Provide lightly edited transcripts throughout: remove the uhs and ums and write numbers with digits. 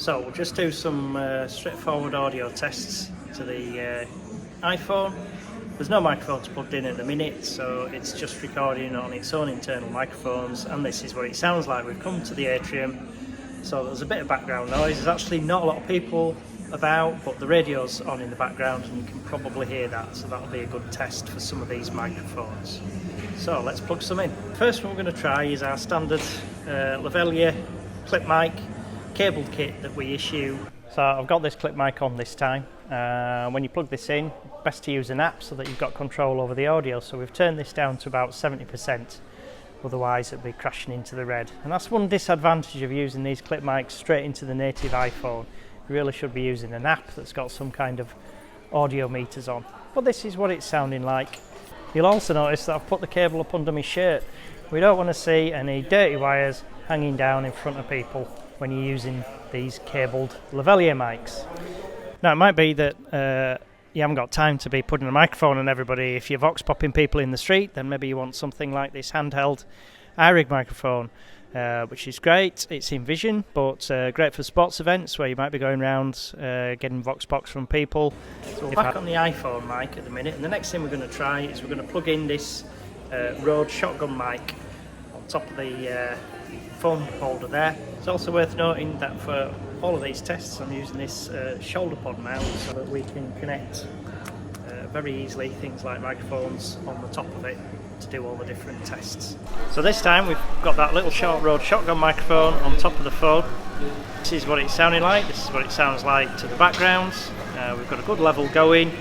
So we'll just do some straightforward audio tests to the iPhone. There's no microphones plugged in at the minute, so it's just recording on its own internal microphones, and this is what it sounds like. We've come to the atrium, so there's a bit of background noise. There's actually not a lot of people about, but the radio's on in the background and you can probably hear that, so that'll be a good test for some of these microphones. So let's plug some in. First one we're going to try is our standard Lavalier clip mic cabled kit that we issue. So I've got this clip mic on this time. When you plug this in, best to use an app so that you've got control over the audio. So we've turned this down to about 70%, otherwise it'd be crashing into the red. And that's one disadvantage of using these clip mics straight into the native iPhone. You really should be using an app that's got some kind of audio meters on. But this is what it's sounding like. You'll also notice that I've put the cable up under my shirt. We don't want to see any dirty wires hanging down in front of people when you're using these cabled Lavalier mics. Now it might be that you haven't got time to be putting a microphone on everybody. If you're vox popping people in the street, then maybe you want something like this handheld iRig microphone, which is great. It's in vision, but great for sports events where you might be going around getting vox pops from people. So we're back on the iPhone mic at the minute, and the next thing we're going to try is we're going to plug in this Rode shotgun mic on top of the phone holder there. It's also worth noting that for all of these tests I'm using this shoulder pod mount so that we can connect very easily things like microphones on the top of it to do all the different tests. So this time we've got that little short Rode shotgun microphone on top of the phone. This is what it's sounding like, this is what it sounds like to the backgrounds. We've got a good level going.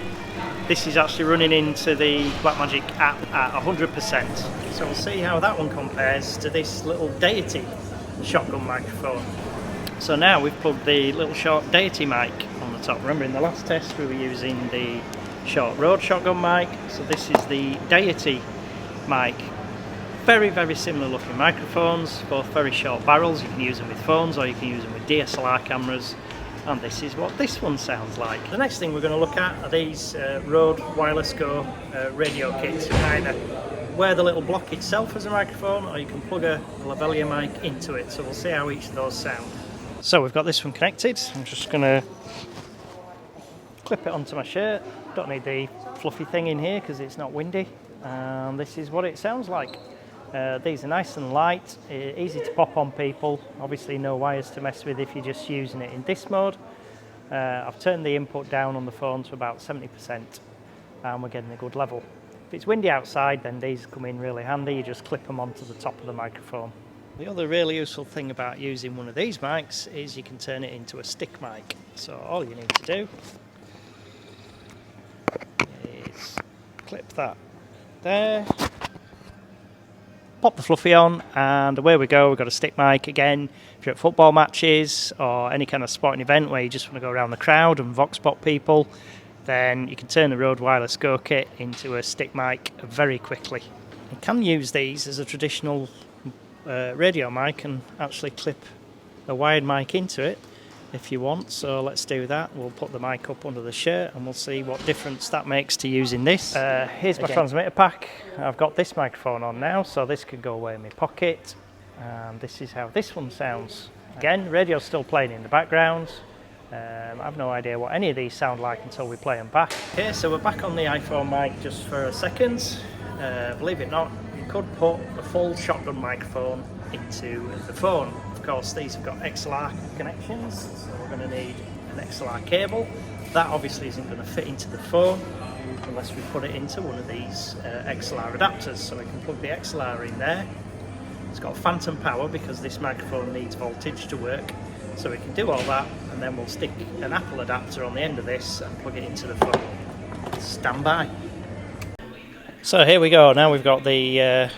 This is actually running into the Blackmagic app at 100%. So we'll see how that one compares to this little Deity shotgun microphone. So now we've plugged the little short Deity mic on the top. Remember in the last test we were using the short Rode shotgun mic, so this is the Deity mic. Very, very similar looking microphones, both very short barrels. You can use them with phones or you can use them with DSLR cameras. And this is what this one sounds like. The next thing we're going to look at are these Rode Wireless Go radio kits. You can either wear the little block itself as a microphone or you can plug a Lavalier mic into it. So we'll see how each of those sound. So we've got this one connected. I'm just going to clip it onto my shirt. Don't need the fluffy thing in here because it's not windy. And this is what it sounds like. These are nice and light, easy to pop on people. Obviously no wires to mess with if you're just using it in this mode. I've turned the input down on the phone to about 70% and we're getting a good level. If it's windy outside, then these come in really handy. You just clip them onto the top of the microphone. The other really useful thing about using one of these mics is you can turn it into a stick mic. So all you need to do is clip that there, pop the fluffy on, and away we go. We've got a stick mic again. If you're at football matches or any kind of sporting event where you just want to go around the crowd and vox pop people, then you can turn the Rode Wireless Go kit into a stick mic very quickly. You can use these as a traditional radio mic and actually clip a wired mic into it if you want, so let's do that. We'll put the mic up under the shirt and we'll see what difference that makes to using this. Here's my transmitter pack. I've got this microphone on now, so this could go away in my pocket, and this is how this one sounds. Again, radio's still playing in the background. I've no idea what any of these sound like until we play them back. Okay, so we're back on the iPhone mic just for a second. Believe it or not, you could put a full shotgun microphone into the phone. Of course, these have got XLR connections, so we're going to need an XLR cable. That obviously isn't going to fit into the phone unless we put it into one of these XLR adapters, so we can plug the XLR in there. It's got phantom power because this microphone needs voltage to work, so we can do all that, and then we'll stick an Apple adapter on the end of this and plug it into the phone. Stand by. So here we go. Now we've got the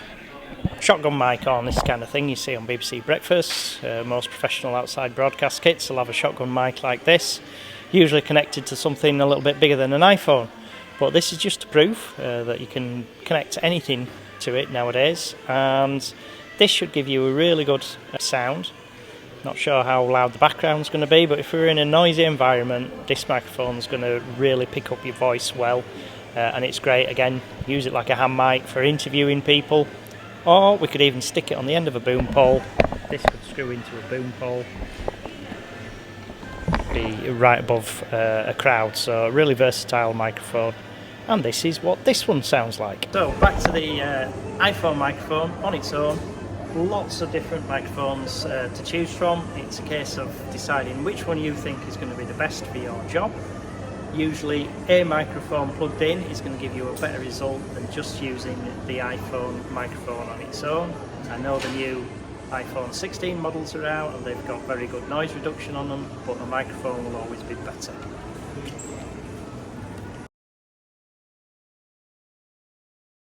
shotgun mic on, this kind of thing you see on BBC Breakfast. Most professional outside broadcast kits will have a shotgun mic like this, usually connected to something a little bit bigger than an iPhone. But this is just proof that you can connect anything to it nowadays, and this should give you a really good sound. Not sure how loud the background's going to be, but if we're in a noisy environment, this microphone's going to really pick up your voice well, and it's great. Again, use it like a hand mic for interviewing people, or we could even stick it on the end of a boom pole. This could screw into a boom pole. be right above a crowd. So a really versatile microphone. And this is what this one sounds like. So back to the iPhone microphone on its own. Lots of different microphones to choose from. It's a case of deciding which one you think is going to be the best for your job. Usually a microphone plugged in is going to give you a better result than just using the iPhone microphone on its own. I know the new iPhone 16 models are out and they've got very good noise reduction on them, but a microphone will always be better.